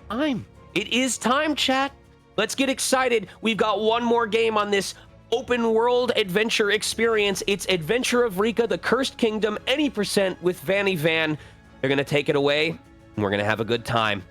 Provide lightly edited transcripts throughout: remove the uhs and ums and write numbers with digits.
time. It is time, chat. Let's get excited. We've got one more game on this open world adventure experience. It's Adventure of Rikka, the Cursed Kingdom, any percent with Vanny Van. They're going to take it away, and we're going to have a good time.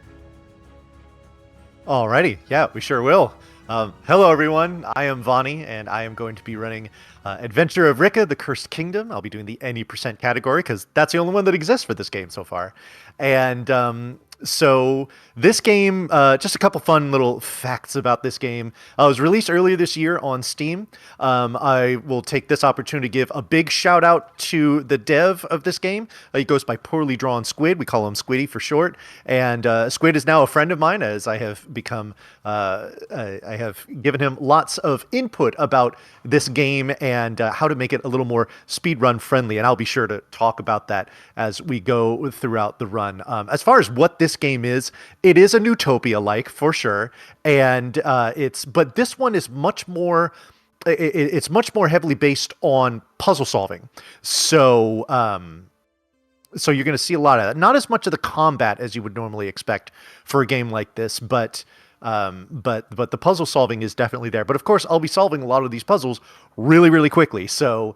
Alrighty, yeah, we sure will. Hello everyone, I am Vani, and I am going to be running Adventure of Rikka, the Cursed Kingdom. I'll be doing the any percent category, because that's the only one that exists for this game so far. And so this game, just a couple fun little facts about this game. It was released earlier this year on Steam. I will take this opportunity to give a big shout out to the dev of this game. He goes by Poorly Drawn Squid. We call him Squiddy for short. And Squid is now a friend of mine, as I have become, I have given him lots of input about this game and how to make it a little more speedrun friendly. And I'll be sure to talk about that as we go throughout the run. As far as what this game is, it is a Newtopia-like for sure, and but this one is much more. It's much more heavily based on puzzle solving. So so you're going to see a lot of that. Not as much of the combat as you would normally expect for a game like this, but the puzzle solving is definitely there. But of course, I'll be solving a lot of these puzzles really, really quickly. So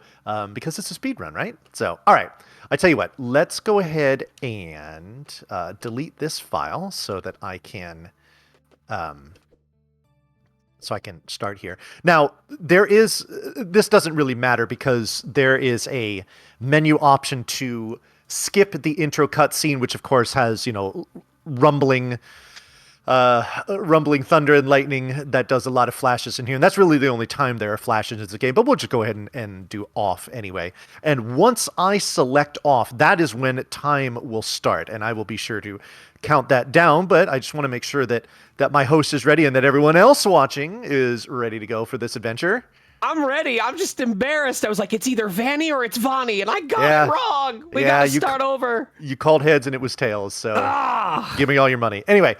because it's a speed run, right? So all right. I tell you what, let's go ahead and delete this file so that I can start here. Now, this doesn't really matter because there is a menu option to skip the intro cutscene, which of course has, rumbling thunder and lightning that does a lot of flashes in here. And that's really the only time there are flashes in the game, but we'll just go ahead and do off anyway. And once I select off, that is when time will start. And I will be sure to count that down, but I just want to make sure that my host is ready and that everyone else watching is ready to go for this adventure. I'm ready. I'm just embarrassed. I was like, it's either Vanny or it's Vonnie, and I got it wrong. We gotta start over. You called heads and it was tails, so give me all your money. Anyway,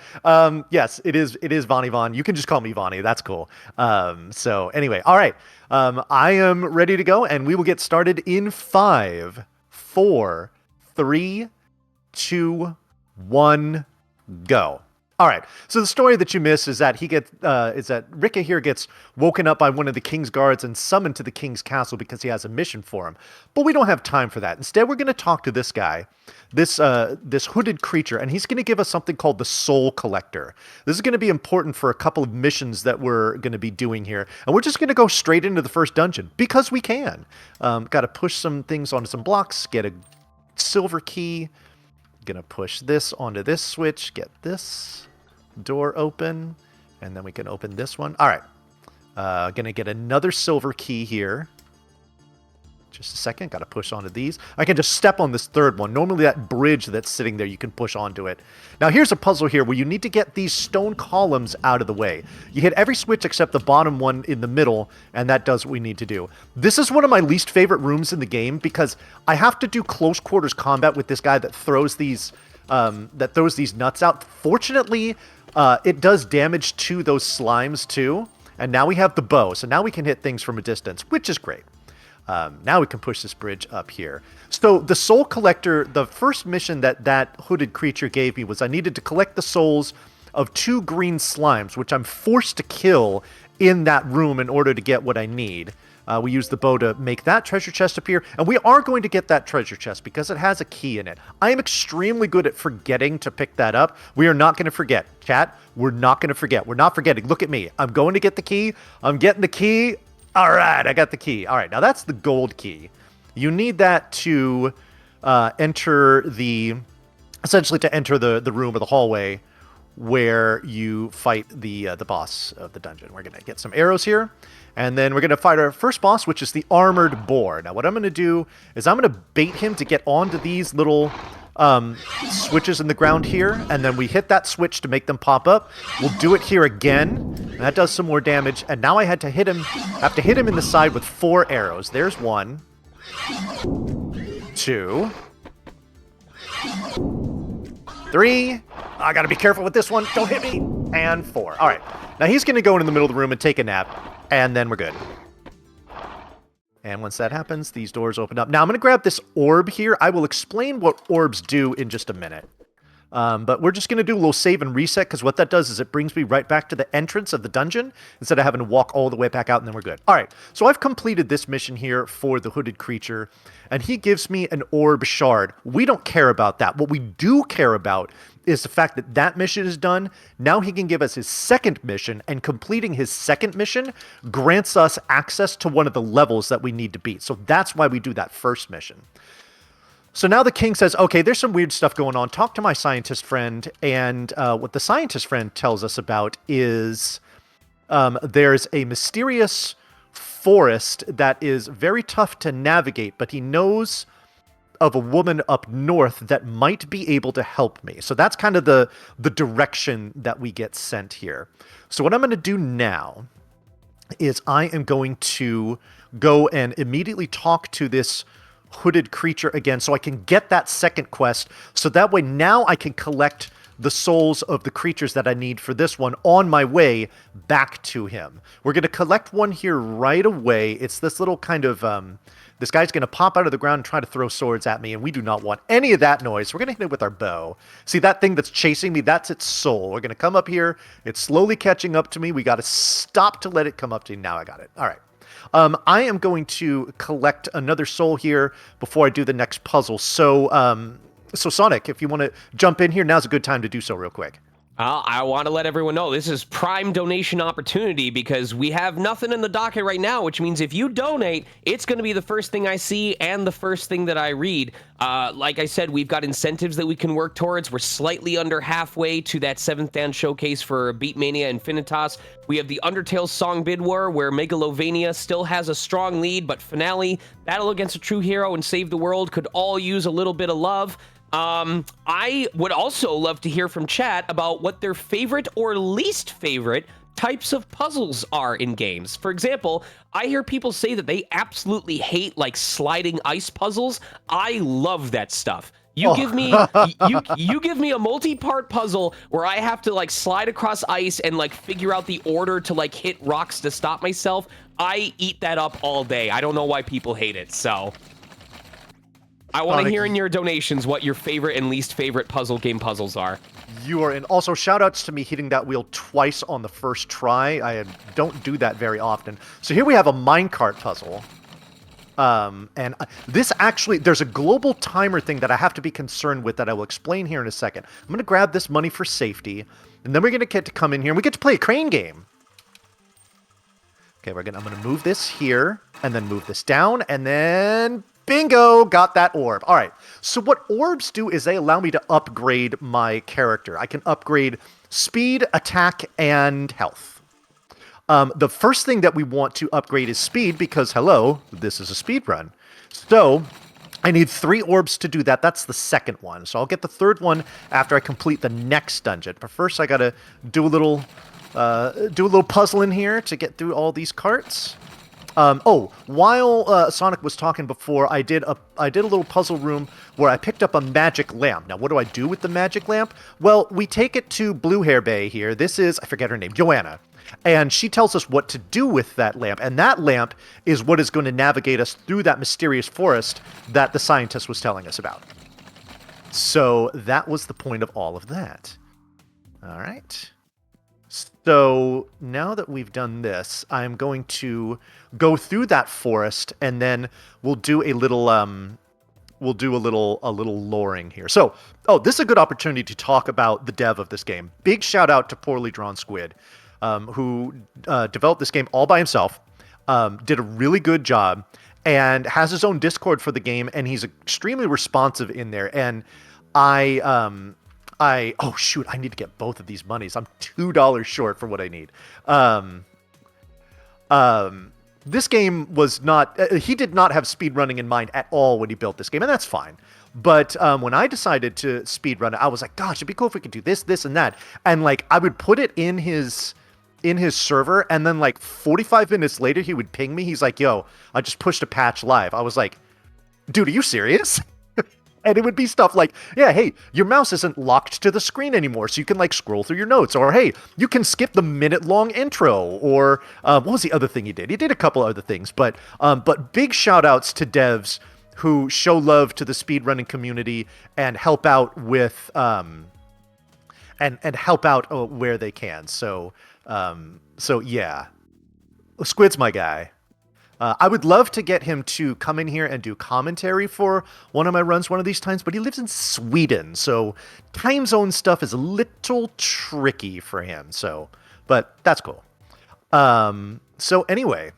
yes, it is Vonnie Von. You can just call me Vonnie. That's cool. So anyway, all right. I am ready to go, and we will get started in 5, 4, 3, 2, 1, go. All right. So the story that you miss is that Rikka here gets woken up by one of the king's guards and summoned to the king's castle because he has a mission for him. But we don't have time for that. Instead, we're going to talk to this guy, this hooded creature, and he's going to give us something called the Soul Collector. This is going to be important for a couple of missions that we're going to be doing here. And we're just going to go straight into the first dungeon because we can. Got to push some things onto some blocks, get a silver key. Gonna push this onto this switch, get this door open, and then we can open this one. All right. Gonna get another silver key here. Just a second. Got to push onto these. I can just step on this third one. Normally that bridge that's sitting there, you can push onto it. Now here's a puzzle here where you need to get these stone columns out of the way. You hit every switch except the bottom one in the middle, and that does what we need to do. This is one of my least favorite rooms in the game because I have to do close quarters combat with this guy that throws these nuts out. Fortunately, it does damage to those slimes too. And now we have the bow, so now we can hit things from a distance, which is great. Now we can push this bridge up here. So the Soul Collector, the first mission that hooded creature gave me was I needed to collect the souls of 2 green slimes, which I'm forced to kill in that room in order to get what I need. We use the bow to make that treasure chest appear, and we are going to get that treasure chest because it has a key in it. I am extremely good at forgetting to pick that up. We are not going to forget. Chat, we're not going to forget. We're not forgetting. Look at me. I'm going to get the key. I'm getting the key. All right, I got the key. All right, now that's the gold key. You need that to essentially to enter the room or the hallway where you fight the boss of the dungeon. We're going to get some arrows here, and then we're going to fight our first boss, which is the Armored Boar. Now what I'm going to do is I'm going to bait him to get onto these little switches in the ground here, and then we hit that switch to make them pop up. We'll do it here again, and that does some more damage. And now I have to hit him in the side with 4 arrows. There's 1, 2, 3. I gotta be careful with this one. Don't hit me. And 4. All right. Now he's gonna go in the middle of the room and take a nap, and then we're good. And once that happens, these doors open up. Now I'm going to grab this orb here. I will explain what orbs do in just a minute. But we're just going to do a little save and reset, because what that does is it brings me right back to the entrance of the dungeon instead of having to walk all the way back out, and then we're good. All right, so I've completed this mission here for the hooded creature, and he gives me an orb shard. We don't care about that. What we do care about is the fact that that mission is done. Now he can give us his second mission, and completing his second mission grants us access to one of the levels that we need to beat. So that's why we do that first mission. So now the king says, okay, there's some weird stuff going on. Talk to my scientist friend. And what the scientist friend tells us about is there's a mysterious forest that is very tough to navigate, but he knows of a woman up north that might be able to help me. So that's kind of the direction that we get sent here. So what I'm going to do now is I am going to go and immediately talk to this hooded creature again, so I can get that second quest, so that way now I can collect the souls of the creatures that I need for this one on my way back to him. We're going to collect one here right away. It's this little kind of, this guy's going to pop out of the ground and try to throw swords at me, and we do not want any of that noise. We're going to hit it with our bow. See that thing that's chasing me? That's its soul. We're going to come up here. It's slowly catching up to me. We got to stop to let it come up to me. Now I got it. All right. I am going to collect another soul here before I do the next puzzle. So, Sonic, if you want to jump in here, now's a good time to do so real quick. I want to let everyone know this is prime donation opportunity, because we have nothing in the docket right now, which means if you donate, it's going to be the first thing I see and the first thing that I read. Like I said, we've got incentives that we can work towards. We're slightly under halfway to that 7th Dan showcase for Beatmania Infinitas. We have the Undertale Song Bid War, where Megalovania still has a strong lead, but Finale, Battle Against a True Hero, and Save the World could all use a little bit of love. I would also love to hear from chat about what their favorite or least favorite types of puzzles are in games. For example, I hear people say that they absolutely hate like sliding ice puzzles. I love that stuff. You give me you give me a multi-part puzzle where I have to like slide across ice and like figure out the order to like hit rocks to stop myself. I eat that up all day. I don't know why people hate it. So I want to hear in your donations what your favorite and least favorite puzzles are. You are in. Also, shout-outs to me hitting that wheel twice on the first try. I don't do that very often. So here we have a minecart puzzle. And this actually, there's a global timer thing that I have to be concerned with that I will explain here in a second. I'm going to grab this money for safety, and then we're going to get to come in here, and we get to play a crane game. Okay, I'm going to move this here, and then move this down, and then bingo, got that orb. All right, so what orbs do is they allow me to upgrade my character. I can upgrade speed, attack, and health. The first thing that we want to upgrade is speed, because, hello, this is a speed run. So I need 3 orbs to do that. That's the second one. So I'll get the third one after I complete the next dungeon. But first I got to do a little puzzle in here to get through all these carts. While Sonic was talking before, I did a little puzzle room where I picked up a magic lamp. Now, what do I do with the magic lamp? Well, we take it to Blue Hair Bay here. This is, I forget her name, Joanna. And she tells us what to do with that lamp. And that lamp is what is going to navigate us through that mysterious forest that the scientist was telling us about. So that was the point of all of that. All right. So now that we've done this, I'm going to go through that forest, and then we'll do a little loring here. So, this is a good opportunity to talk about the dev of this game. Big shout out to Poorly Drawn Squid, who developed this game all by himself, did a really good job, and has his own Discord for the game, and he's extremely responsive in there. And oh shoot, I need to get both of these monies. I'm $2 short for what I need. This game was not, he did not have speedrunning in mind at all when he built this game, and that's fine. But when I decided to speedrun it, I was like, gosh, it'd be cool if we could do this, this, and that. And like, I would put it in his server, and then like 45 minutes later, he would ping me. He's like, yo, I just pushed a patch live. I was like, dude, are you serious? And it would be stuff like, yeah, hey, your mouse isn't locked to the screen anymore, so you can like scroll through your notes. Or hey, you can skip the minute-long intro. Or what was the other thing he did? He did a couple other things. But big shout-outs to devs who show love to the speedrunning community and help out with and help out where they can. So yeah, Squid's my guy. I would love to get him to come in here and do commentary for one of my runs one of these times, but he lives in Sweden, so time zone stuff is a little tricky for him. So, but that's cool. So anyway,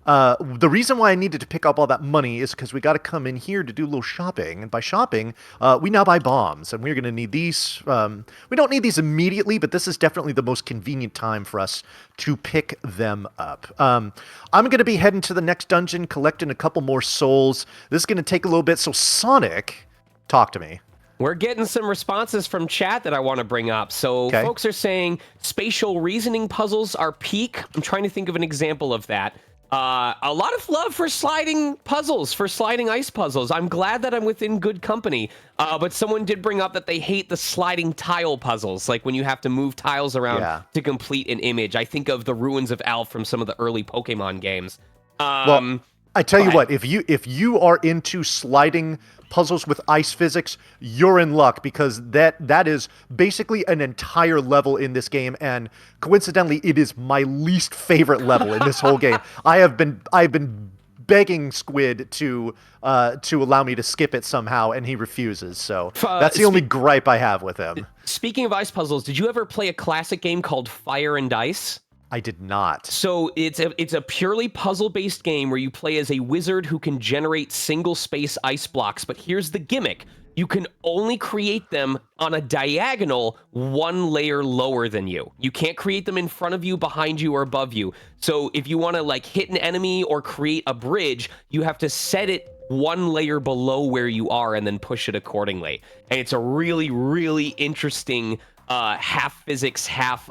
the reason why I needed to pick up all that money is because we got to come in here to do a little shopping. And by shopping, we now buy bombs. And we're going to need these. We don't need these immediately, but this is definitely the most convenient time for us to pick them up. I'm going to be heading to the next dungeon, collecting a couple more souls. This is going to take a little bit. So Sonic, talk to me. We're getting some responses from chat that I want to bring up. So folks are saying spatial reasoning puzzles are peak. I'm trying to think of an example of that. A lot of love for sliding puzzles, for sliding ice puzzles. I'm glad that I'm within good company. But someone did bring up that they hate the sliding tile puzzles, like when you have to move tiles around to complete an image. I think of the Ruins of Alph from some of the early Pokemon games. Well, I tell you what, if you are into sliding puzzles with ice physics, you're in luck, because that is basically an entire level in this game, and coincidentally, it is my least favorite level in this whole game. I've been begging Squid to allow me to skip it somehow, and he refuses. So that's the only gripe I have with him. Speaking of ice puzzles, did you ever play a classic game called Fire and Ice? I did not. So it's a purely puzzle-based game where you play as a wizard who can generate single-space ice blocks. But here's the gimmick. You can only create them on a diagonal one layer lower than you. You can't create them in front of you, behind you, or above you. So if you want to like hit an enemy or create a bridge, you have to set it one layer below where you are and then push it accordingly. And it's a really, really interesting half physics, half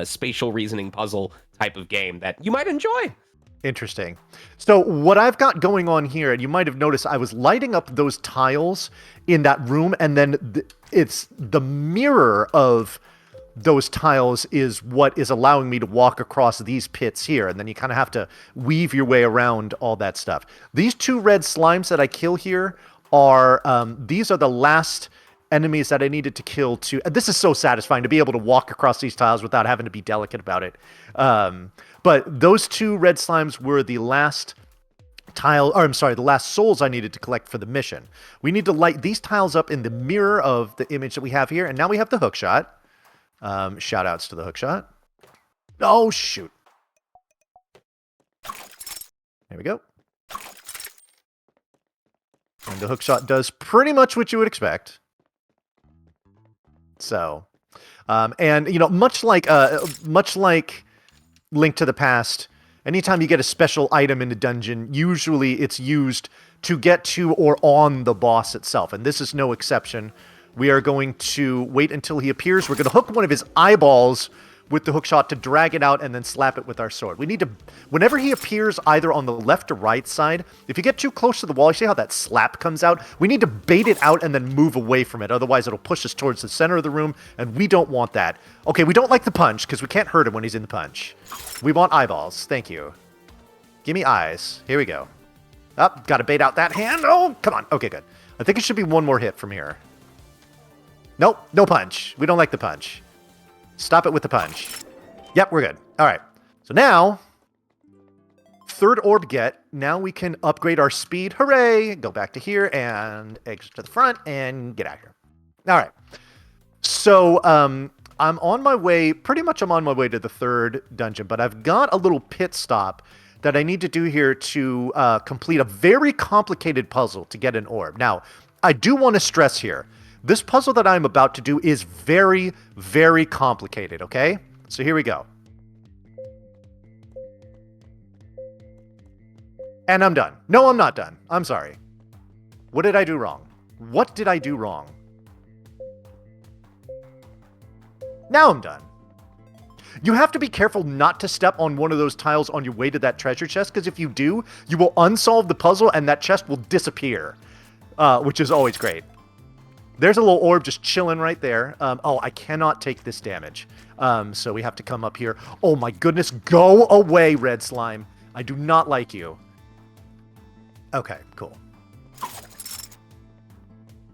spatial reasoning puzzle type of game that you might enjoy. Interesting. So what I've got going on here, and you might have noticed, I was lighting up those tiles in that room, and then it's the mirror of those tiles is what is allowing me to walk across these pits here, and then you kind of have to weave your way around all that stuff. These two red slimes that I kill here are, these are the last enemies that I needed to kill to... This is so satisfying to be able to walk across these tiles without having to be delicate about it. But those two red slimes were the last the last souls I needed to collect for the mission. We need to light these tiles up in the mirror of the image that we have here, and now we have the hook shot. Shout outs to the hook shot. Oh, shoot. There we go. And the hook shot does pretty much what you would expect. So, and you know, much like Link to the Past, anytime you get a special item in the dungeon, usually it's used to get to or on the boss itself, and this is no exception. We are going to wait until he appears. We're going to hook one of his eyeballs with the hook shot to drag it out and then slap it with our sword. We need to, whenever he appears either on the left or right side, if you get too close to the wall, you see how that slap comes out? We need to bait it out and then move away from it. Otherwise, it'll push us towards the center of the room, and we don't want that. Okay, we don't like the punch because we can't hurt him when he's in the punch. We want eyeballs. Thank you. Give me eyes. Here we go. Oh, gotta bait out that hand. Oh, come on. Okay, good. I think it should be one more hit from here. Nope, no punch. We don't like the punch. Stop it with the punch. Yep, we're good. All right. So now, third orb get. Now we can upgrade our speed. Hooray! Go back to here and exit to the front and get out of here. All right. So I'm on my way. Pretty much I'm on my way to the third dungeon, but I've got a little pit stop that I need to do here to complete a very complicated puzzle to get an orb. Now, I do want to stress here, this puzzle that I'm about to do is very, very complicated, okay? So here we go. And I'm done. No, I'm not done. I'm sorry. What did I do wrong? What did I do wrong? Now I'm done. You have to be careful not to step on one of those tiles on your way to that treasure chest, because if you do, you will unsolve the puzzle and that chest will disappear, which is always great. There's a little orb just chilling right there. Oh, I cannot take this damage. So we have to come up here. Oh my goodness, go away, red slime. I do not like you. Okay, cool.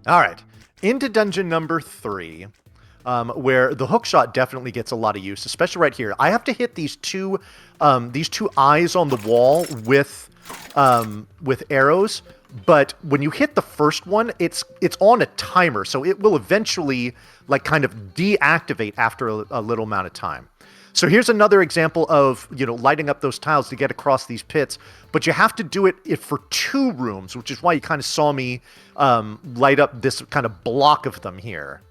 All right, into dungeon number 3. where the hook shot definitely gets a lot of use, especially right here. I have to hit these two eyes on the wall with arrows. But when you hit the first one, it's on a timer, so it will eventually like kind of deactivate after a little amount of time. So here's another example of, lighting up those tiles to get across these pits, but you have to do it for 2 rooms, which is why you kind of saw me light up this kind of block of them here.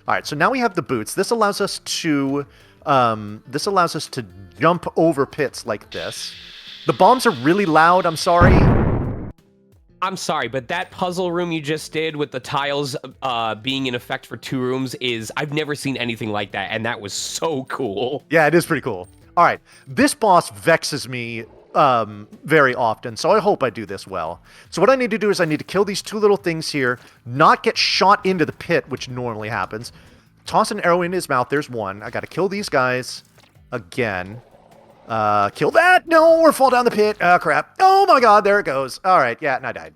All right, so now we have the boots. This allows us to jump over pits like this. The bombs are really loud. I'm sorry. I'm sorry, but that puzzle room you just did with the tiles being in effect for 2 rooms I've never seen anything like that, and that was so cool. Yeah, it is pretty cool. All right, this boss vexes me very often, so I hope I do this well. So what I need to do is I need to kill these 2 little things here, not get shot into the pit, which normally happens. Toss an arrow in his mouth. There's one. I got to kill these guys again. Kill that! No, or fall down the pit. Oh, crap. Oh my god, there it goes. Alright, yeah, and I died.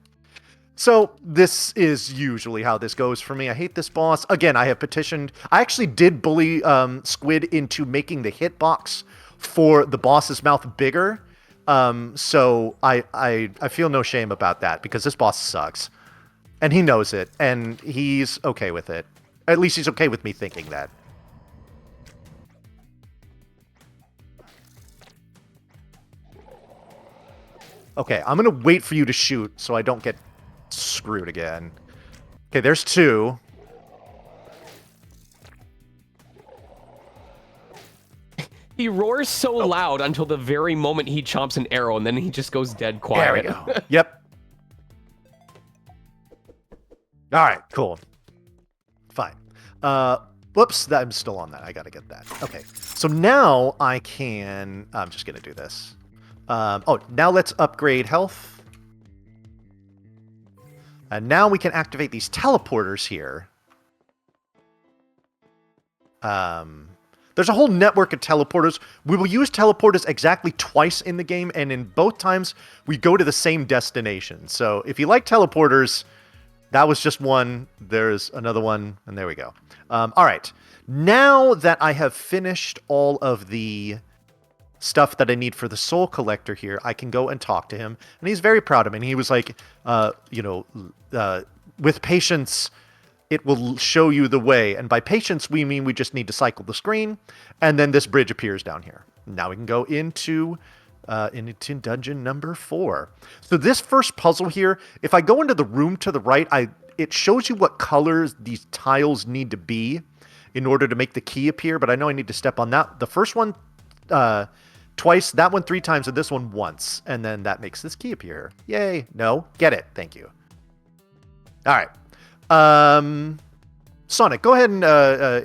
So, this is usually how this goes for me. I hate this boss. Again, I have petitioned. I actually did bully Squid into making the hitbox for the boss's mouth bigger. So, I feel no shame about that, because this boss sucks. And he knows it, and he's okay with it. At least he's okay with me thinking that. Okay, I'm going to wait for you to shoot so I don't get screwed again. Okay, there's 2. He roars so loud until the very moment he chomps an arrow, and then he just goes dead quiet. There we go. Yep. All right, cool. Fine. Whoops, I'm still on that. I got to get that. Okay, so now I can... I'm just going to do this. Now let's upgrade health. And now we can activate these teleporters here. There's a whole network of teleporters. We will use teleporters exactly twice in the game, and in both times, we go to the same destination. So if you like teleporters, that was just one. There's another one, and there we go. All right. Now that I have finished all of the stuff that I need for the soul collector here, I can go and talk to him. And he's very proud of me. And he was like, with patience, it will show you the way. And by patience, we mean we just need to cycle the screen. And then this bridge appears down here. Now we can go into dungeon number 4. So this first puzzle here, if I go into the room to the right, it shows you what colors these tiles need to be in order to make the key appear. But I know I need to step on that. The first one, twice, that one 3 times, and this one once. And then that makes this key appear. Yay. No. Get it. Thank you. All right. Sonic, go ahead and,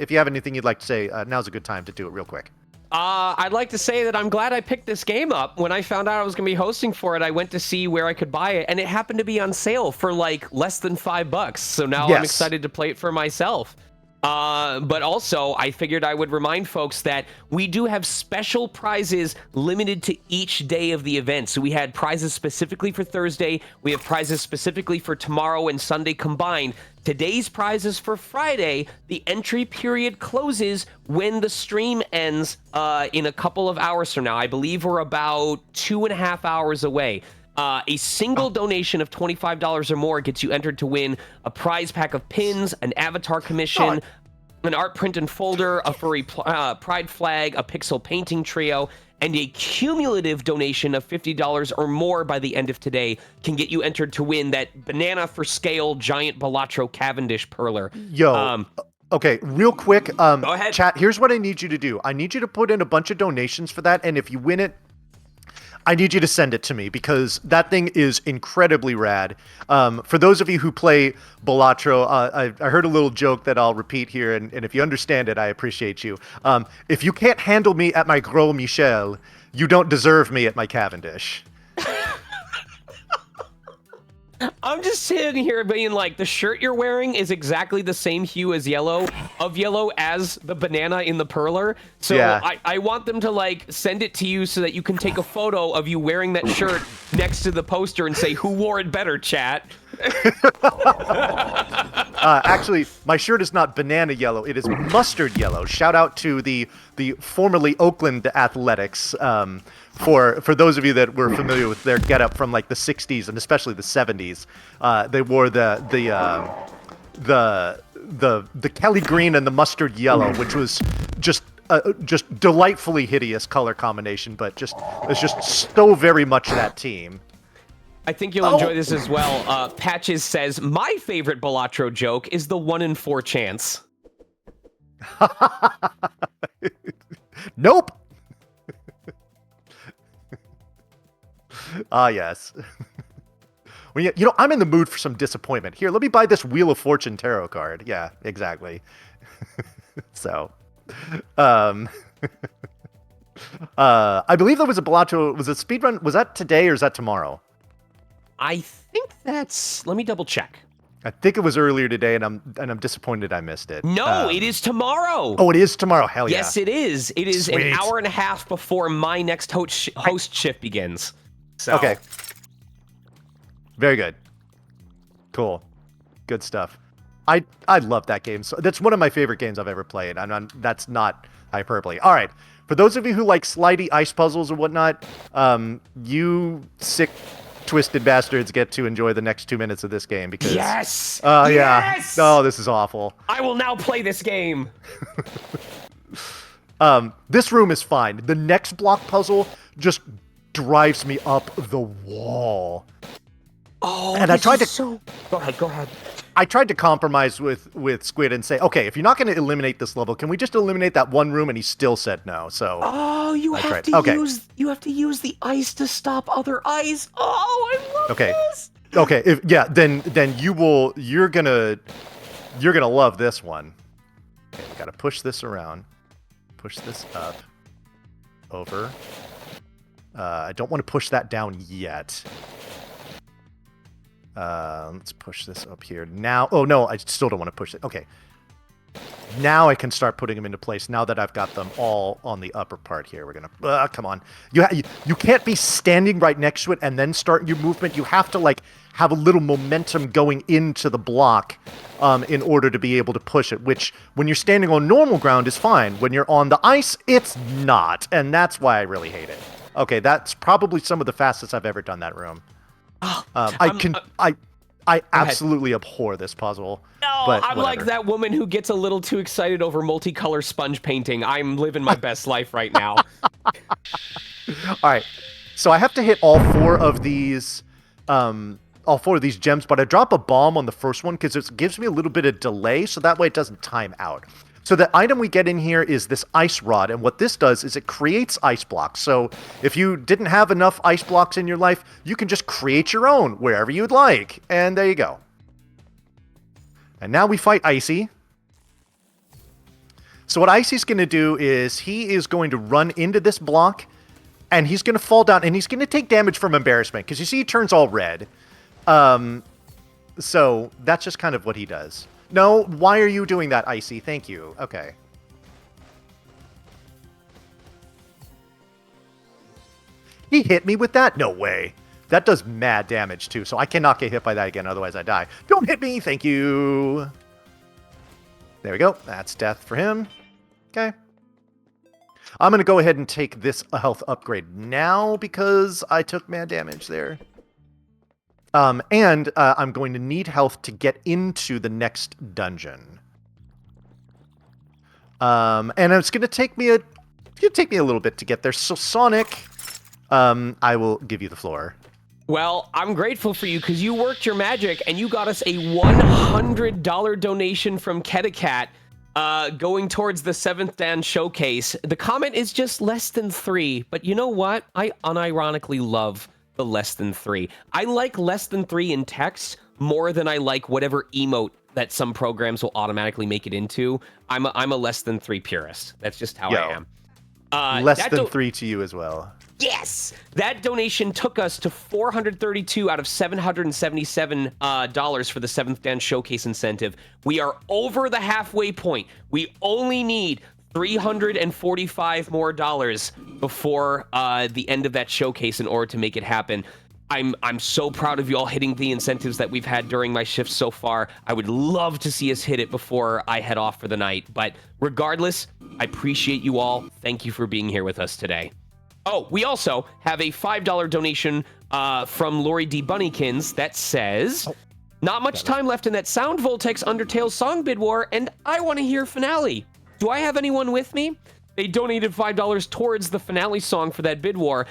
if you have anything you'd like to say, now's a good time to do it real quick. I'd like to say that I'm glad I picked this game up. When I found out I was going to be hosting for it, I went to see where I could buy it, and it happened to be on sale for, like, less than $5. So now I'm excited to play it for myself. But also, I figured I would remind folks that we do have special prizes limited to each day of the event. So we had prizes specifically for Thursday. We have prizes specifically for tomorrow and Sunday combined. Today's prizes for Friday. The entry period closes when the stream ends in a couple of hours from now. I believe we're about 2.5 hours away. A single donation of $25 or more gets you entered to win a prize pack of pins, an avatar commission, an art print and folder, a furry pride flag, a pixel painting trio, and a cumulative donation of $50 or more by the end of today can get you entered to win that banana for scale giant Balatro Cavendish perler. Yo. Okay, real quick. Go ahead. Chat, here's what I need you to do. I need you to put in a bunch of donations for that, and if you win it, I need you to send it to me because that thing is incredibly rad. For those of you who play Balatro, I heard a little joke that I'll repeat here, and if you understand it, I appreciate you. If you can't handle me at my Gros Michel, you don't deserve me at my Cavendish. I'm just sitting here being like, the shirt you're wearing is exactly the same hue as yellow as the banana in the perler. So yeah. I want them to like send it to you so that you can take a photo of you wearing that shirt next to the poster and say, who wore it better, chat? Actually, my shirt is not banana yellow; it is mustard yellow. Shout out to the formerly Oakland Athletics. For those of you that were familiar with their getup from like the '60s and especially the '70s, they wore the Kelly green and the mustard yellow, which was just delightfully hideous color combination, but it's just so very much that team. I think you'll enjoy this as well. Patches says, my favorite Balatro joke is the 1 in 4 chance. Nope. Ah, yes. Well, you know, I'm in the mood for some disappointment. Here, let me buy this Wheel of Fortune tarot card. Yeah, exactly. So, I believe there was a Balatro. Was it speedrun? Was that today or is that tomorrow? I think that's... Let me double check. I think it was earlier today, and I'm disappointed I missed it. No, it is tomorrow. Oh, it is tomorrow. Hell yeah. Yes, it is. It is Sweet. an hour and a half before my next host shift begins. So. Okay. Very good. Cool. Good stuff. I love that game. So that's one of my favorite games I've ever played. That's not hyperbole. All right. For those of you who like slidey ice puzzles or whatnot, you sick, twisted bastards get to enjoy the next 2 minutes of this game because... Yes! Yes! Oh, this is awful. I will now play this game. This room is fine. The next block puzzle just drives me up the wall. Oh, and I tried to... So... Go ahead. I tried to compromise with Squid and say, okay, if you're not going to eliminate this level, can we just eliminate that one room? And he still said no. So you have to use the ice to stop other ice. Oh, I love this. Okay, then you're gonna love this one. Okay, we gotta push this around, push this up, over. I don't want to push that down yet. Let's push this up here now. Oh no, I still don't want to push it. Okay. Now I can start putting them into place. Now that I've got them all on the upper part here, we're gonna. Come on, you can't be standing right next to it and then start your movement. You have to like have a little momentum going into the block, in order to be able to push it. Which, when you're standing on normal ground, is fine. When you're on the ice, it's not, and that's why I really hate it. Okay, that's probably some of the fastest I've ever done that room. I absolutely abhor this puzzle. No, but I'm whatever. like that woman who gets a little too excited over multicolor sponge painting. I'm living my best life right now. All right, so I have to hit all four of these gems, but I drop a bomb on the first one because it gives me a little bit of delay, so that way it doesn't time out. So the item we get in here is this ice rod, and what this does is it creates ice blocks. So if you didn't have enough ice blocks in your life, you can just create your own wherever you'd like. And there you go. And now we fight Icy. So what Icy's going to do is he is going to run into this block, and he's going to fall down, and he's going to take damage from embarrassment, because you see he turns all red. So that's just kind of what he does. No, why are you doing that, Icy? Thank you. Okay. He hit me with that? No way. That does mad damage, too, so I cannot get hit by that again, otherwise I die. Don't hit me! Thank you! There we go. That's death for him. Okay. I'm going to go ahead and take this health upgrade now, because I took mad damage there. And I'm going to need health to get into the next dungeon. And it's going to take me a little bit to get there. So Sonic, I will give you the floor. Well, I'm grateful for you because you worked your magic and you got us a $100 donation from Ketacat, going towards the 7th Dan showcase. The comment is just less than 3, but you know what? I unironically love the less than 3. I like less than 3 in text more than I like whatever emote that some programs will automatically make it into. I'm a less than 3 purist. That's just how I am. Less than 3 to you as well. Yes! That donation took us to $432 out of $777 for the 7th Dan Showcase incentive. We are over the halfway point. We only need $345 more before the end of that showcase in order to make it happen. I'm so proud of you all hitting the incentives that we've had during my shift so far. I would love to see us hit it before I head off for the night. But regardless, I appreciate you all. Thank you for being here with us today. Oh, we also have a $5 donation from Lori D. Bunnykins that says, not much time left in that Sound Voltex Undertale song bid war, and I want to hear finale. Do I have anyone with me? They donated $5 towards the finale song for that bid war.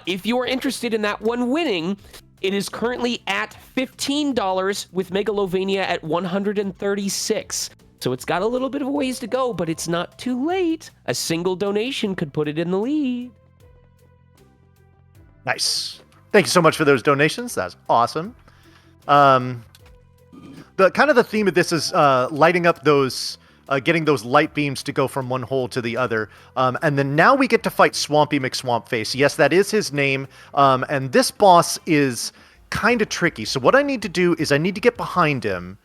If you are interested in that one winning, it is currently at $15 with Megalovania at $136. So it's got a little bit of a ways to go, but it's not too late. A single donation could put it in the lead. Nice. Thank you so much for those donations. That's awesome. The kind of the theme of this is lighting up those, getting those light beams to go from one hole to the other. And then now we get to fight Swampy McSwampface. Yes, that is his name. And this boss is kind of tricky. So what I need to do is I need to get behind him.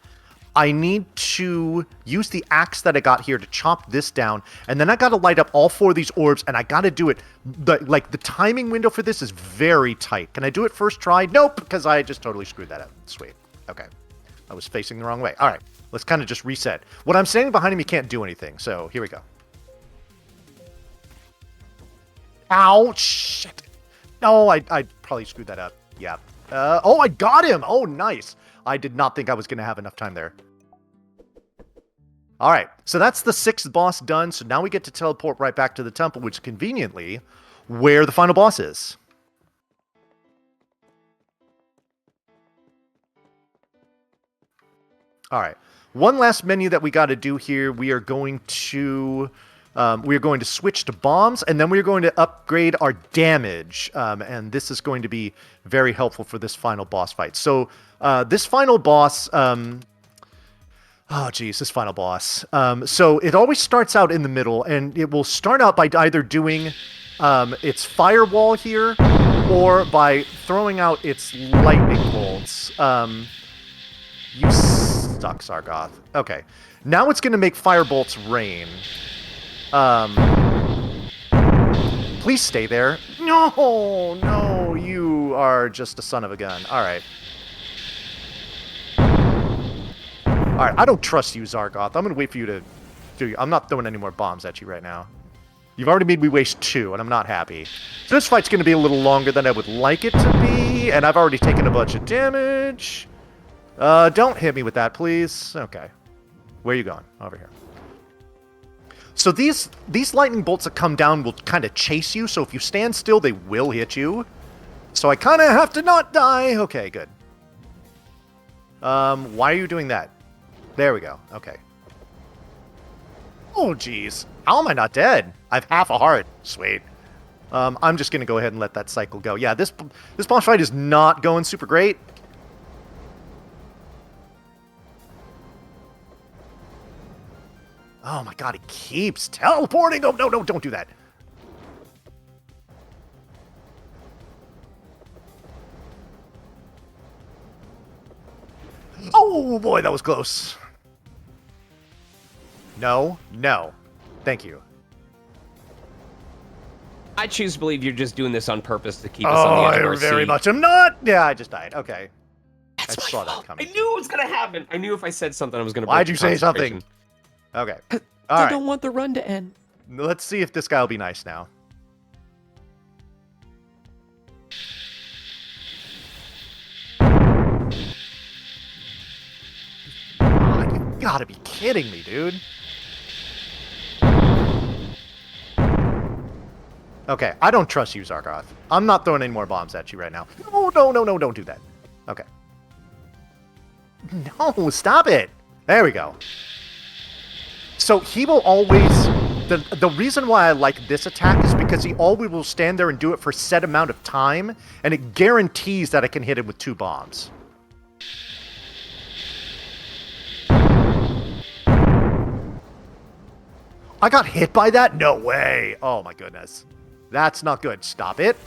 I need to use the axe that I got here to chop this down, and then I got to light up all 4 of these orbs, and I got to do it, like, the timing window for this is very tight. Can I do it first try? Nope, because I just totally screwed that up. Sweet. Okay. I was facing the wrong way. All right. Let's kind of just reset. When I'm standing behind him, he can't do anything, so here we go. Ow, shit. No, I probably screwed that up. Yeah. Oh, I got him. Oh, nice. I did not think I was going to have enough time there. All right, so that's the 6th boss done. So now we get to teleport right back to the temple, which is conveniently where the final boss is. All right, one last menu that we got to do here. We are going to switch to bombs, and then we are going to upgrade our damage. And this is going to be very helpful for this final boss fight. So this final boss, oh geez, this final boss. So it always starts out in the middle, and it will start out by either doing its firewall here, or by throwing out its lightning bolts. You suck, Sargoth. Okay, now it's going to make firebolts rain. Please stay there. No, no, you are just a son of a gun. All right. All right, I don't trust you, Zargoth. I'm going to wait for you to do... I'm not throwing any more bombs at you right now. You've already made me waste 2, and I'm not happy. So this fight's going to be a little longer than I would like it to be, and I've already taken a bunch of damage. Don't hit me with that, please. Okay. Where are you going? Over here. So these lightning bolts that come down will kind of chase you, so if you stand still, they will hit you. So I kind of have to not die. Okay, good. Why are you doing that? There we go. Okay. Oh, jeez. How am I not dead? I have half a heart. Sweet. I'm just going to go ahead and let that cycle go. Yeah, this boss fight is not going super great. Oh my god, he keeps teleporting! Oh, no, no, don't do that. Oh boy, that was close. No, no. Thank you. I choose to believe you're just doing this on purpose to keep us on the edge of our seat. Very much am not. Yeah, I just died. Okay. That's I saw that coming. I knew it was going to happen. I knew if I said something, I was going to. Why'd you say something? Okay. I don't want the run to end. Let's see if this guy will be nice now. Oh, you gotta be kidding me, dude. Okay, I don't trust you, Zargoth. I'm not throwing any more bombs at you right now. No, no, no, no, don't do that. Okay. No, stop it. There we go. So he will always... The reason why I like this attack is because he always will stand there and do it for a set amount of time, and it guarantees that I can hit him with 2 bombs. I got hit by that? No way. Oh my goodness. That's not good. Stop it.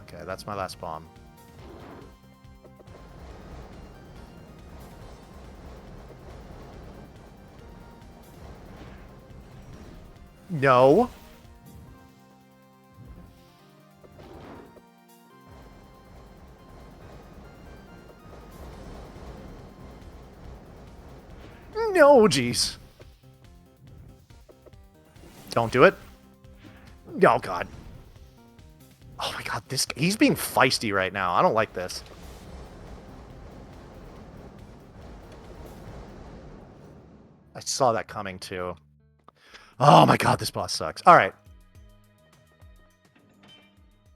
Okay, that's my last bomb. No. No, jeez. Don't do it. Oh, God. Oh, my God. He's being feisty right now. I don't like this. I saw that coming, too. Oh, my God. This boss sucks. All right.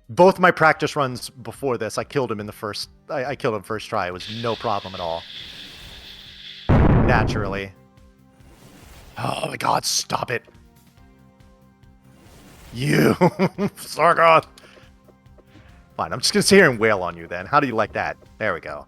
Both my practice runs before this, I killed him in the first... I killed him first try. It was no problem at all. Naturally. Oh, my God. Stop it. You, Sargoth. Fine, I'm just going to sit here and wail on you then. How do you like that? There we go.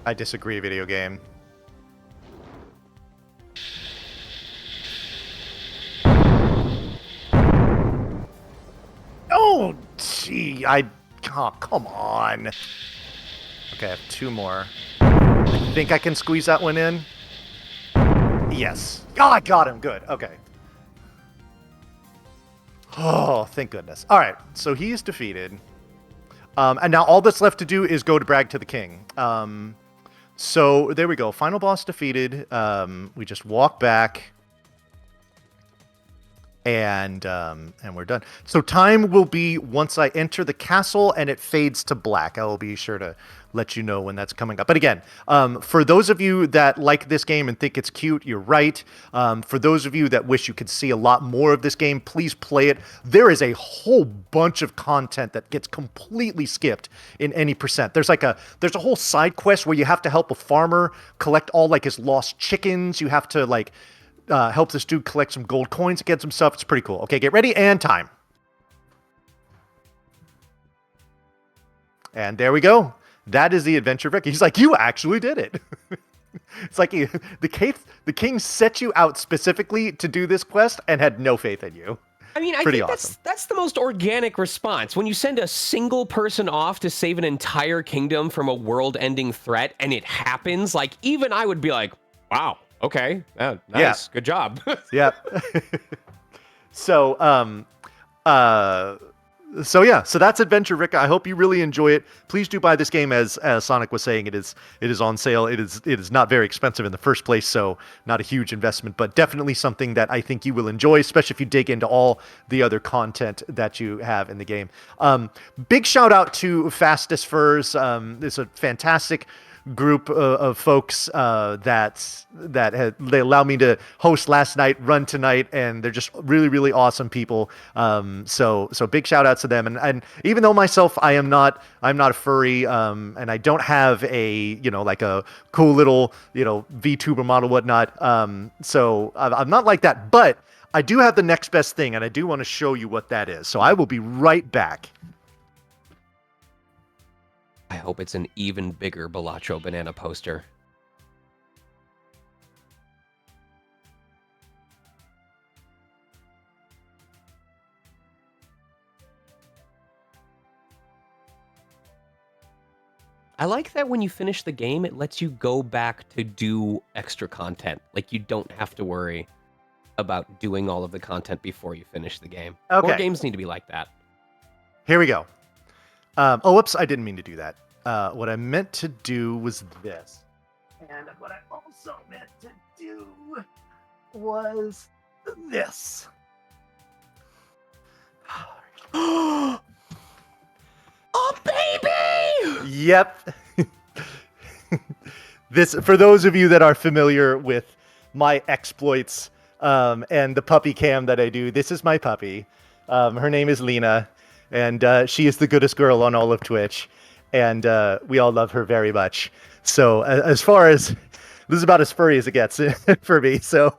I disagree, video game. Oh, gee, oh, come on. Okay, I have 2 more. I think I can squeeze that one in. Yes. Oh, I got him. Good. Okay. Oh, thank goodness. All right, so he is defeated. And now all that's left to do is go to brag to the king. So there we go. Final boss defeated. We just walk back. And we're done. So time will be once I enter the castle and it fades to black. I will be sure to let you know when that's coming up. But again, for those of you that like this game and think it's cute, you're right. For those of you that wish you could see a lot more of this game, please play it. There is a whole bunch of content that gets completely skipped in any percent. There's a whole side quest where you have to help a farmer collect all like his lost chickens. You have to like help this dude collect some gold coins, get some stuff. It's pretty cool. Okay, get ready and time. And there we go. That is the adventure of Rikka. He's like, you actually did it. It's like the king set you out specifically to do this quest and had no faith in you. I mean, I think that's the most organic response. When you send a single person off to save an entire kingdom from a world-ending threat and it happens, like even I would be like, wow. Okay, nice, yeah. Good job. Yep. So that's Adventure Rikka. I hope you really enjoy it. Please do buy this game, as Sonic was saying. It is on sale. It is not very expensive in the first place, so not a huge investment, but definitely something that I think you will enjoy, especially if you dig into all the other content that you have in the game. Big shout out to Fastest Furs. It's a fantastic group of folks they allowed me to host last night, run tonight, and they're just really, really awesome people. So big shout outs to them. And even though myself, I'm not a furry, and I don't have a like a cool little VTuber model, whatnot. So I'm not like that, but I do have the next best thing, and I do want to show you what that is. So I will be right back. I hope it's an even bigger Balacho banana poster. I like that when you finish the game, it lets you go back to do extra content. Like, you don't have to worry about doing all of the content before you finish the game. Okay. More games need to be like that. Here we go. Oh, whoops, I didn't mean to do that. What I meant to do was this. And what I also meant to do was this. Oh, baby! Yep. This, for those of you that are familiar with my exploits and the puppy cam that I do, this is my puppy. Her name is Lena. And she is the goodest girl on all of Twitch, and we all love her very much. So as far as this is about as furry as it gets for me. So,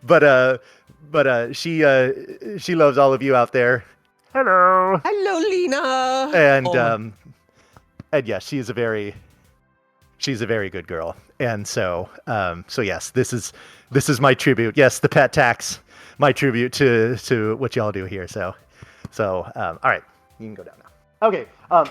but she loves all of you out there. Hello, hello, Lena. And yeah, she's she's a very good girl. And so yes, this is my tribute. Yes, the pet tax, my tribute to what y'all do here. All right, you can go down now. Okay.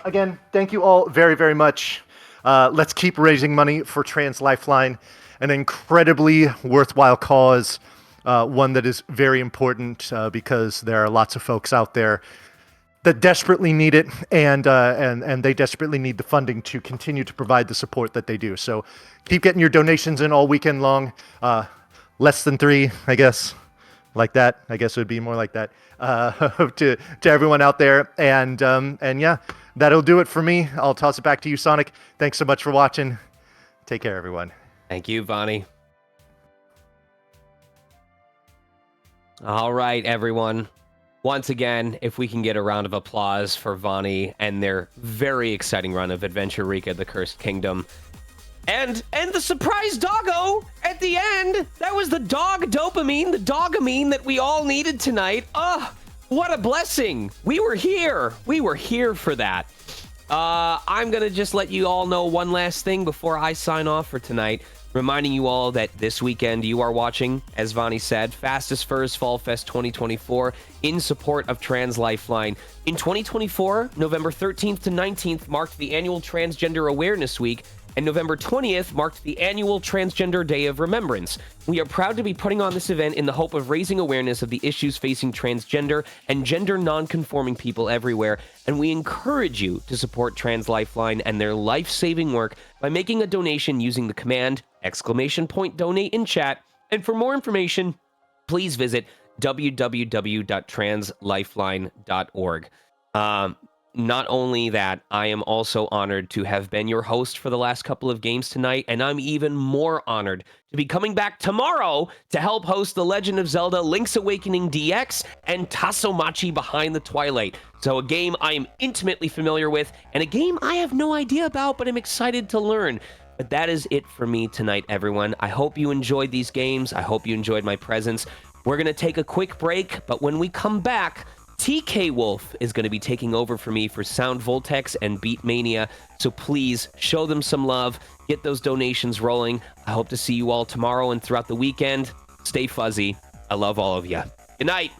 Again, thank you all very, very much. Let's keep raising money for Trans Lifeline, an incredibly worthwhile cause, one that is very important because there are lots of folks out there that desperately need it, and they desperately need the funding to continue to provide the support that they do. So keep getting your donations in all weekend long. Less than 3, I guess. Like that, I guess it would be more like that to everyone out there, and yeah, that'll do it for me. I'll toss it back to you, Sonic. Thanks so much for watching. Take care, everyone. Thank you, Vonnie. All right, everyone. Once again, if we can get a round of applause for Vonnie and their very exciting run of Adventure Rikka, the Cursed Kingdom. And the surprise doggo at the end. That was the dog dopamine, the dogamine that we all needed tonight. What a blessing. We were here. We were here for that. I'm going to just let you all know one last thing before I sign off for tonight. Reminding you all that this weekend you are watching, as Vonnie said, Fastest Furs Fall Fest 2024 in support of Trans Lifeline. In 2024, November 13th to 19th marked the annual Transgender Awareness Week, and November 20th marked the annual Transgender Day of Remembrance. We are proud to be putting on this event in the hope of raising awareness of the issues facing transgender and gender non-conforming people everywhere, and we encourage you to support Trans Lifeline and their life-saving work by making a donation using the command !donate in chat. And for more information, please visit www.translifeline.org. Not only that, I am also honored to have been your host for the last couple of games tonight, and I'm even more honored to be coming back tomorrow to help host The Legend of Zelda Link's Awakening DX and Tasomachi Behind the Twilight. So a game I am intimately familiar with, and a game I have no idea about, but I'm excited to learn. But that is it for me tonight, everyone. I hope you enjoyed these games. I hope you enjoyed my presence. We're going to take a quick break, but when we come back, TK Wolf is going to be taking over for me for Sound Voltex and Beat Mania, so please show them some love, get those donations rolling. I hope to see you all tomorrow and throughout the weekend. Stay fuzzy. I love all of you. Good night.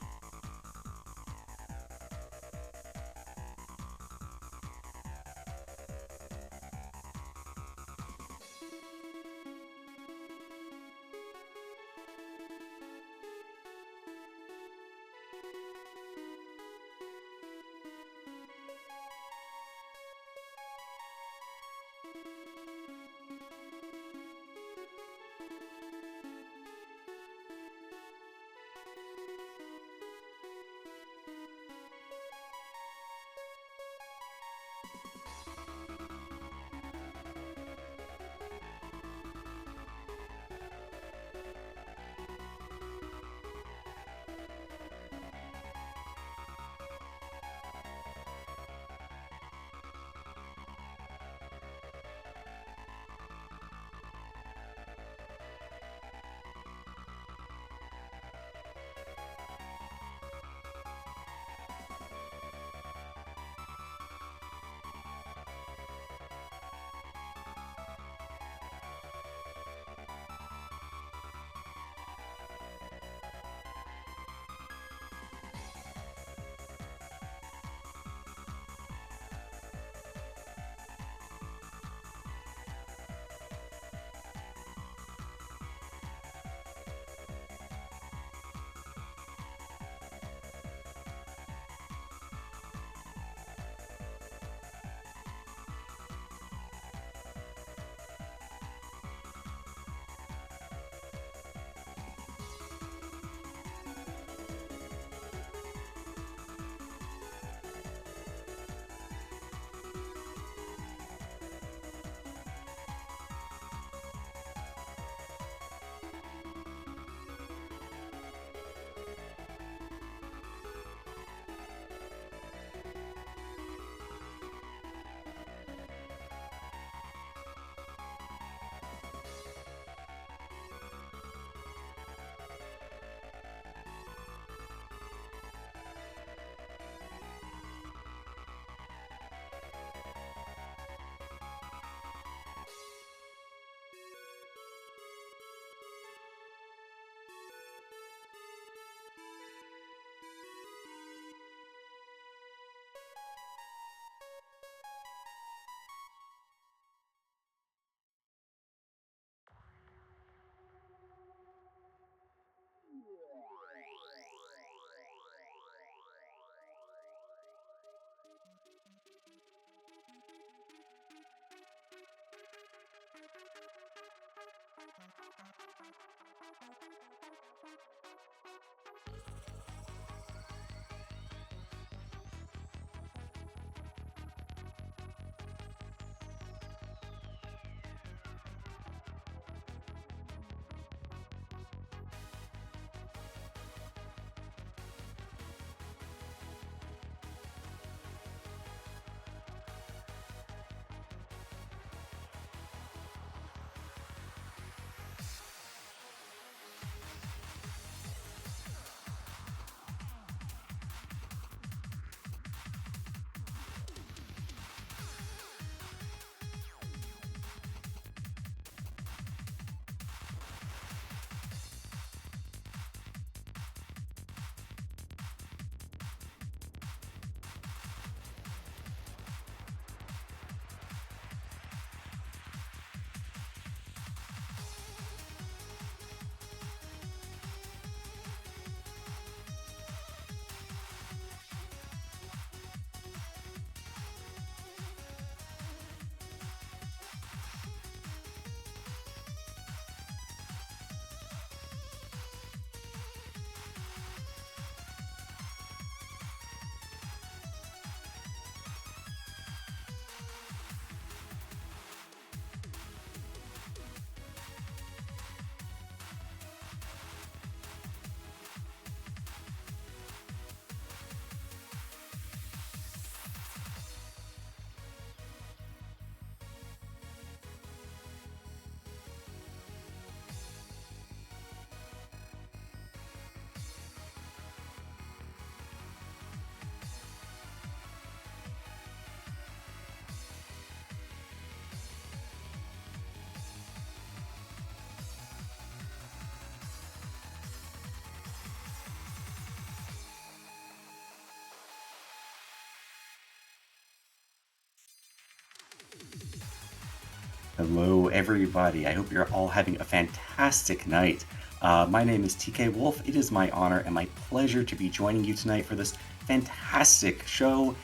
Hello, everybody. I hope you're all having a fantastic night. My name is TK Wolf. It is my honor and my pleasure to be joining you tonight for this fantastic show,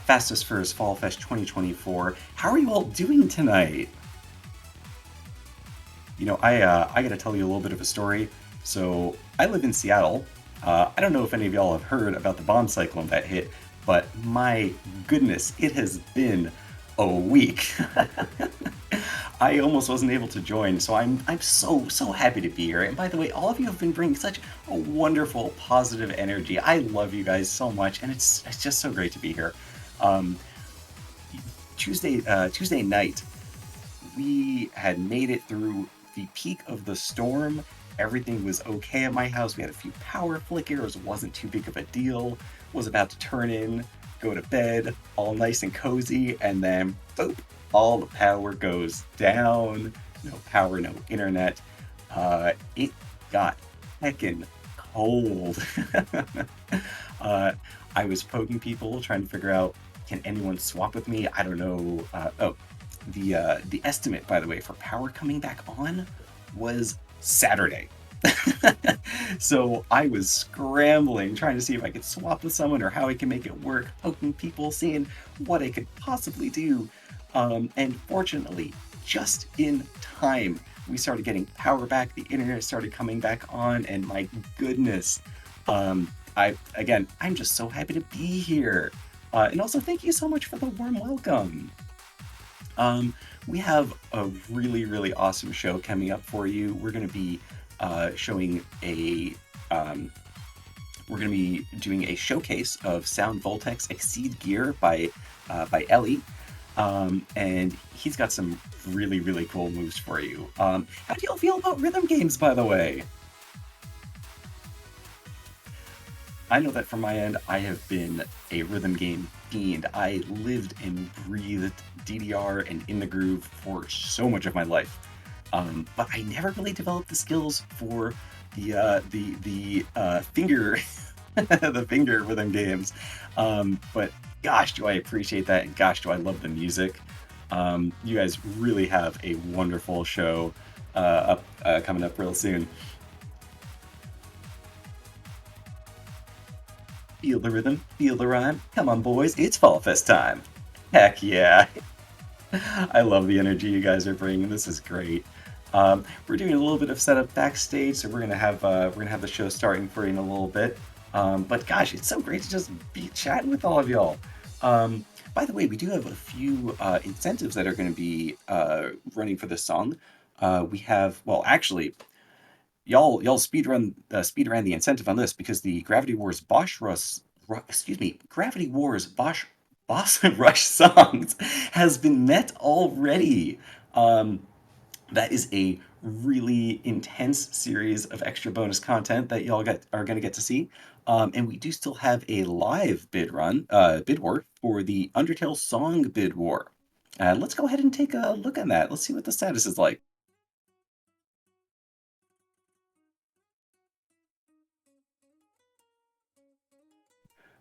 Fastest Furs Fall Fest 2024. How are you all doing tonight? I got to tell you a little bit of a story. So, I live in Seattle. I don't know if any of y'all have heard about the bomb cyclone that hit, but my goodness, it has been a week. I almost wasn't able to join, so I'm so happy to be here. And by the way, all of you have been bringing such a wonderful, positive energy. I love you guys so much, and it's just so great to be here. Um, Tuesday night, we had made it through the peak of the storm. Everything was okay at my house. We had a few power flickers, wasn't too big of a deal. Was about to turn in, go to bed, all nice and cozy, and then boop, all the power goes down. No power, no internet. It got heckin' cold. I was poking people, trying to figure out, can anyone swap with me? I don't know. The estimate, by the way, for power coming back on was Saturday. So I was scrambling, trying to see if I could swap with someone or how I can make it work, poking people, seeing what I could possibly do. And fortunately, just in time, we started getting power back, the internet started coming back on, and my goodness, I'm just so happy to be here. And also, thank you so much for the warm welcome. We have a really, really awesome show coming up for you. We're going to be showing a we're going to be doing a showcase of Sound Voltex Exceed Gear by Ellie, and he's got some really, really cool moves for you. How do y'all feel about rhythm games, by the way? I know that from my end, I have been a rhythm game fiend. I lived and breathed DDR and In the Groove for so much of my life. But I never really developed the skills for the finger the finger rhythm games. But gosh, do I appreciate that, and gosh, do I love the music. You guys really have a wonderful show coming up real soon. Feel the rhythm, feel the rhyme. Come on, boys, it's Fall Fest time. Heck yeah. I love the energy you guys are bringing. This is great. We're doing a little bit of setup backstage, so we're gonna have the show starting for you in a little bit. But gosh, it's so great to just be chatting with all of y'all. Um, by the way, we do have a few incentives that are going to be running for this song. We have, well, actually, y'all speed around the incentive on this because the Gravity Wars Gravity Wars Boss Rush songs has been met already. Um, that is a really intense series of extra bonus content that y'all are going to get to see. And we do still have a live bid war for the Undertale song bid war. Let's go ahead and take a look at that. Let's see what the status is like.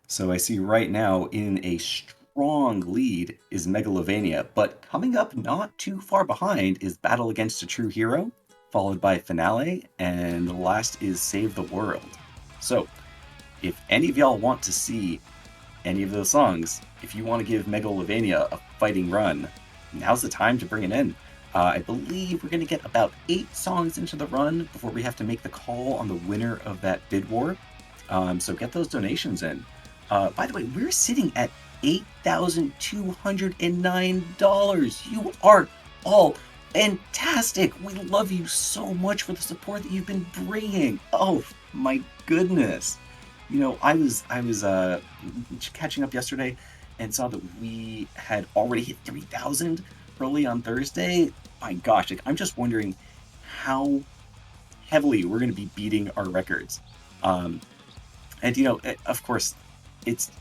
So I see right now in a strong lead is Megalovania, but coming up not too far behind is Battle Against a True Hero, followed by Finale, and the last is Save the World. So if any of y'all want to see any of those songs, if you want to give Megalovania a fighting run, now's the time to bring it in. I believe we're going to get about 8 songs into the run before we have to make the call on the winner of that bid war. So get those donations in. By the way, we're sitting at $8,209. You are all fantastic. We love you so much for the support that you've been bringing. Oh my goodness. I was catching up yesterday and saw that we had already hit 3,000 early on Thursday. My gosh, like, I'm just wondering how heavily we're going to be beating our records. Um, and of course, it's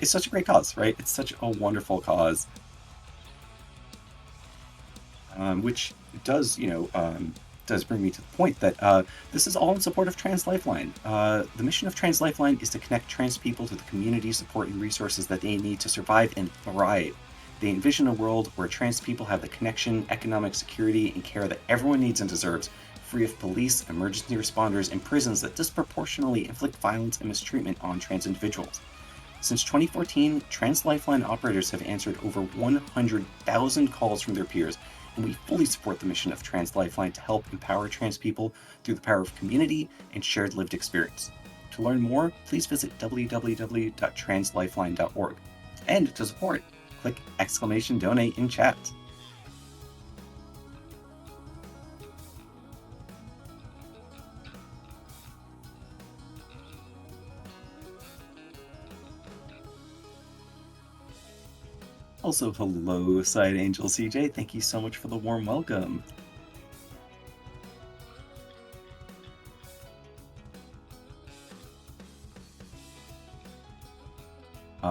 it's such a great cause, right? It's such a wonderful cause, which does does bring me to the point that this is all in support of Trans Lifeline. The mission of Trans Lifeline is to connect trans people to the community support and resources that they need to survive and thrive. They envision a world where trans people have the connection, economic security, and care that everyone needs and deserves, free of police, emergency responders, and prisons that disproportionately inflict violence and mistreatment on trans individuals. Since 2014, Trans Lifeline operators have answered over 100,000 calls from their peers, and we fully support the mission of Trans Lifeline to help empower trans people through the power of community and shared lived experience. To learn more, please visit www.translifeline.org. And to support, click !donate in chat. Also, hello, Side Angel CJ. Thank you so much for the warm welcome.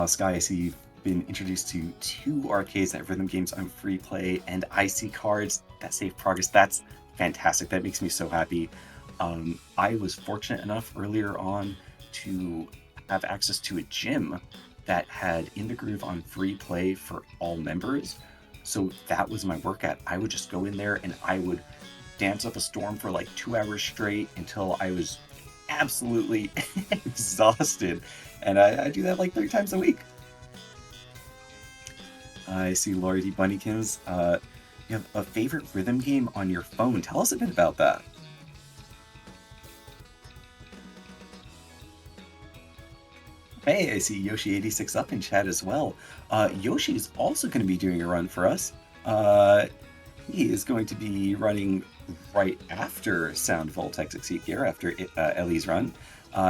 Sky, I see you've been introduced to 2 arcades that have rhythm games on free play and IC cards that save progress. That's fantastic. That makes me so happy. I was fortunate enough earlier on to have access to a gym that had In the Groove on free play for all members. So that was my workout. I would just go in there and I would dance up a storm for like 2 hours straight until I was absolutely exhausted. And I do that like 3 times a week. I see Laurie D. Bunnykins. You have a favorite rhythm game on your phone. Tell us a bit about that. Hey, I see Yoshi86 up in chat as well. Yoshi is also going to be doing a run for us. He is going to be running right after Sound Voltex Exceed Gear, after Ellie's run.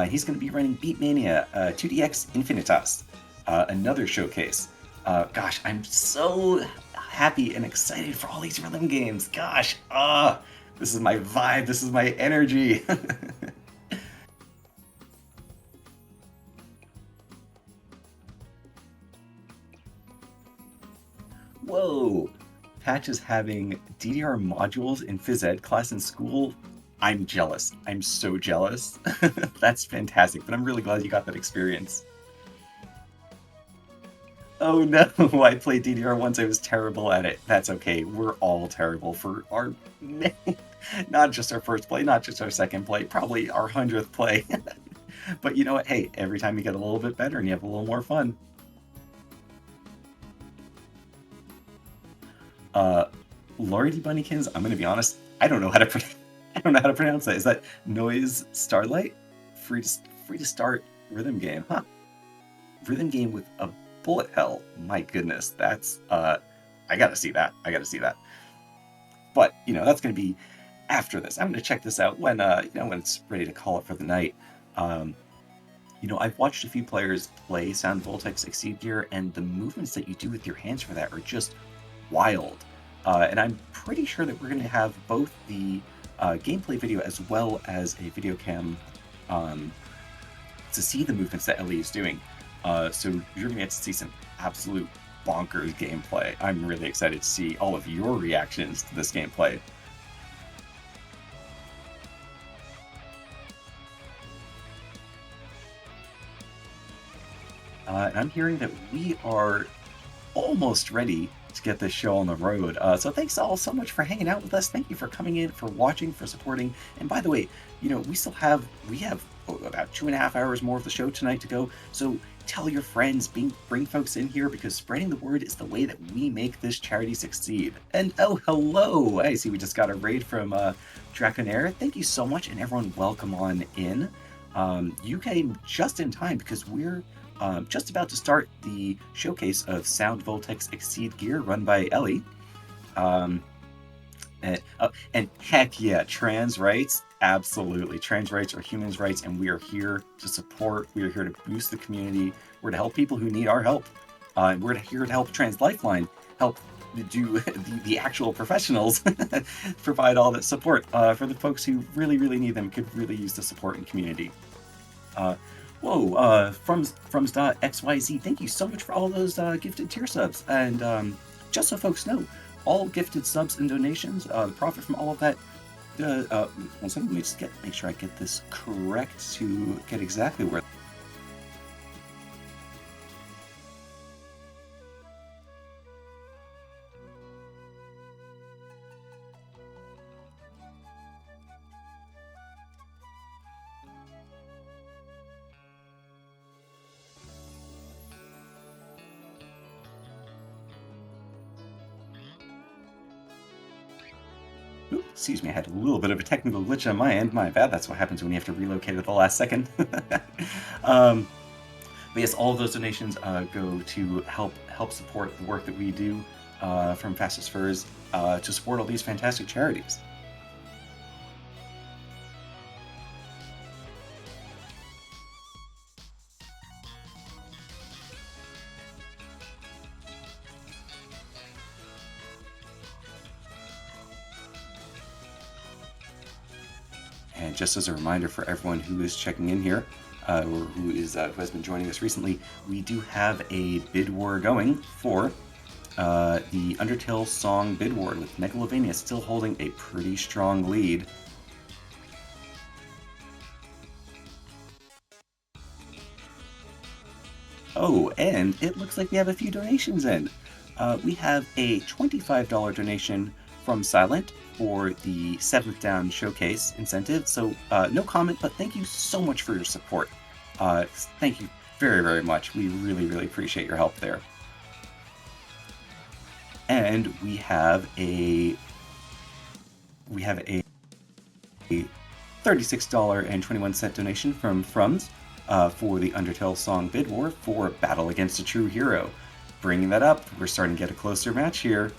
He's going to be running Beatmania 2DX Infinitas, another showcase. Gosh, I'm so happy and excited for all these rhythm games. Gosh, this is my vibe, this is my energy. Whoa! Patch is having DDR modules in phys ed class in school. I'm jealous. I'm so jealous. That's fantastic, but I'm really glad you got that experience. Oh no, I played DDR once, I was terrible at it. That's okay, we're all terrible for our... not just our first play, not just our second play, probably our 100th play. But you know what, hey, every time you get a little bit better and you have a little more fun. Lordy Bunnykins, I'm gonna be honest, I don't know how to I don't know how to pronounce that. Is that Noise Starlight? Free to start rhythm game, huh? Rhythm game with a bullet hell. My goodness, that's I gotta see that. I gotta see that. But that's gonna be after this. I'm gonna check this out when when it's ready to call it for the night. Um, I've watched a few players play Sound Voltex Exceed Gear, and the movements that you do with your hands for that are just wild. And I'm pretty sure that we're going to have both the gameplay video as well as a video cam um, to see the movements that Ellie is doing. So you're going to get to see some absolute bonkers gameplay. I'm really excited to see all of your reactions to this gameplay. And I'm hearing that we are almost ready to get this show on the road. So thanks all so much for hanging out with us. Thank you for coming in, for watching, for supporting. And by the way, we have about 2.5 hours more of the show tonight to go. So tell your friends, bring folks in here, because spreading the word is the way that we make this charity succeed. And oh, hello! I see we just got a raid from Draconair. Thank you so much, and everyone, welcome on in. You came just in time because we're just about to start the showcase of Sound Voltex Exceed Gear run by Ellie. And heck yeah, trans rights, absolutely. Trans rights are humans' rights, and we are here to support. We are here to boost the community. We're to help people who need our help. We're here to help Trans Lifeline help do the actual professionals provide all that support for the folks who really, really need them, could really use the support in community. Frums.xyz, thank you so much for all those gifted tier subs. And just so folks know, all gifted subs and donations, the profit from all of that. One second, let me just make sure I get this correct to get exactly where. Excuse me, I had a little bit of a technical glitch on my end. My bad. That's what happens when you have to relocate at the last second. But yes, all of those donations go to help support the work that we do from Fastest Furs to support all these fantastic charities. And just as a reminder for everyone who is checking in here, or who has been joining us recently, we do have a bid war going for the Undertale song bid war, with Megalovania still holding a pretty strong lead. Oh, and it looks like we have a few donations in. We have a $25 donation from Silent for the 7th Down Showcase incentive. So no comment, but thank you so much for your support. Thank you very, very much. We really, really appreciate your help there. And we have a $36.21 donation from Frums for the Undertale song bid war for Battle Against a True Hero. Bringing that up, we're starting to get a closer match here.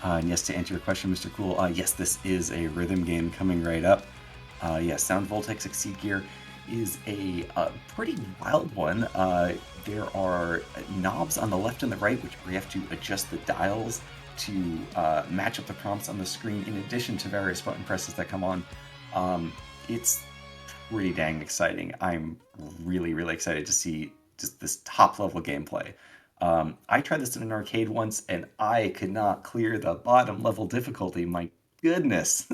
And yes, to answer your question, Mr. Cool, yes, this is a rhythm game coming right up. Yes, Sound Voltex Exceed Gear is a pretty wild one. There are knobs on the left and the right, which we have to adjust the dials to match up the prompts on the screen, in addition to various button presses that come on. It's pretty dang exciting. I'm really, really excited to see just this top-level gameplay. I tried this in an arcade once, and I could not clear the bottom level difficulty. My goodness.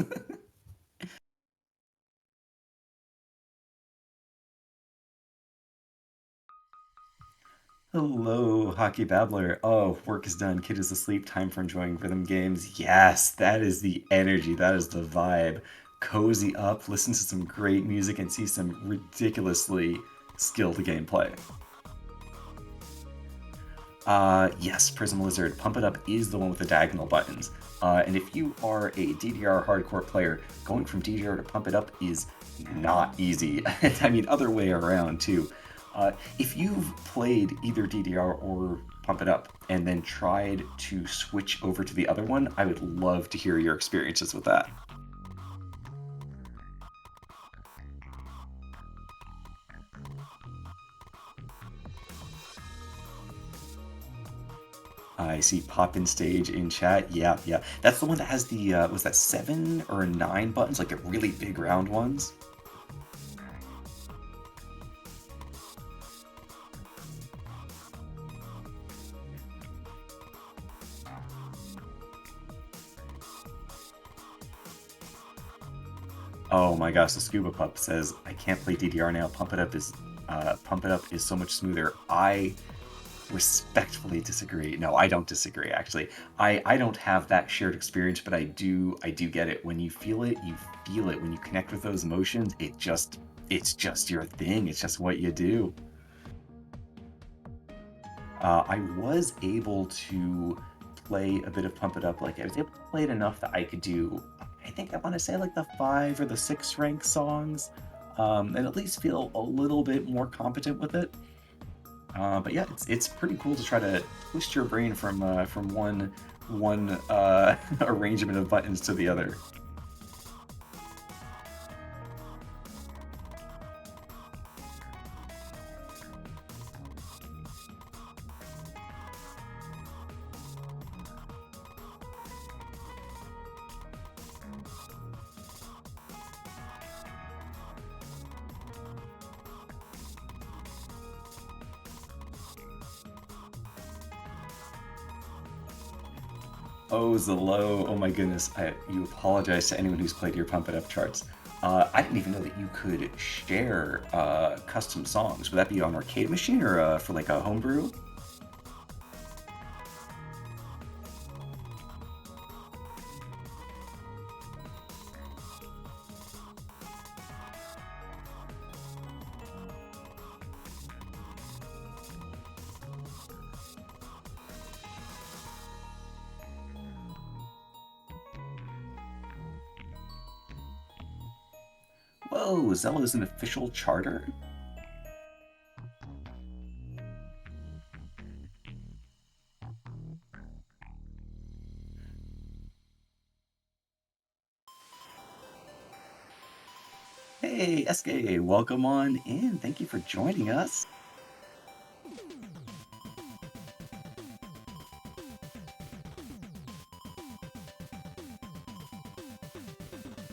Hello, Hockey Babbler. Oh, work is done. Kid is asleep. Time for enjoying rhythm games. Yes, that is the energy. That is the vibe. Cozy up, listen to some great music, and see some ridiculously skilled gameplay. Yes, Prism Lizard. Pump It Up is the one with the diagonal buttons. And if you are a DDR hardcore player, going from DDR to Pump It Up is not easy. I mean, other way around, too. If you've played either DDR or Pump It Up and then tried to switch over to the other one, I would love to hear your experiences with that. I see Poppin' Stage in chat. Yeah, yeah. That's the one that has the, was that 7 or 9 buttons? Like the really big round ones? Oh my gosh, the Scuba Pup says, I can't play DDR now. Pump It Up is so much smoother. I respectfully disagree. No, I don't disagree actually. I don't have that shared experience, but I do get it. When you feel it, you feel it. When you connect with those emotions, it's just your thing. It's just what you do. I was able to play a bit of Pump It Up. Like I was able to play it enough that I could do, I think I want to say like the 5 or the 6 rank songs, and at least feel a little bit more competent with it. But yeah, it's pretty cool to try to twist your brain from one arrangement of buttons to the other. Oh, Zelo. Oh my goodness. You apologize to anyone who's played your Pump It Up charts. I didn't even know that you could share custom songs. Would that be on arcade machine or for like a homebrew? Whoa, Zello is an official charter? Hey, SK, welcome on in. Thank you for joining us.